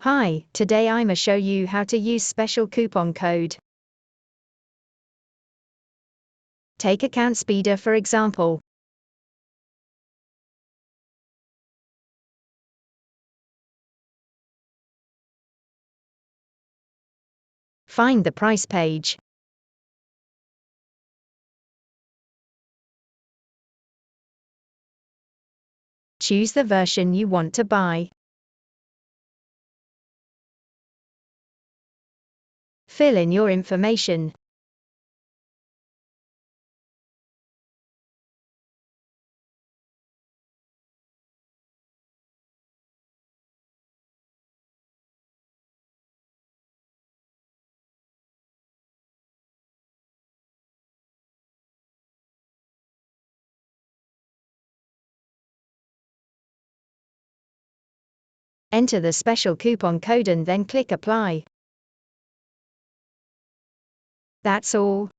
Hi, today I'ma show you how to use special coupon code. Take AccountSpeeder for example. Find the price page. Choose the version you want to buy. Fill in your information. Enter the special coupon code and then click Apply. That's all.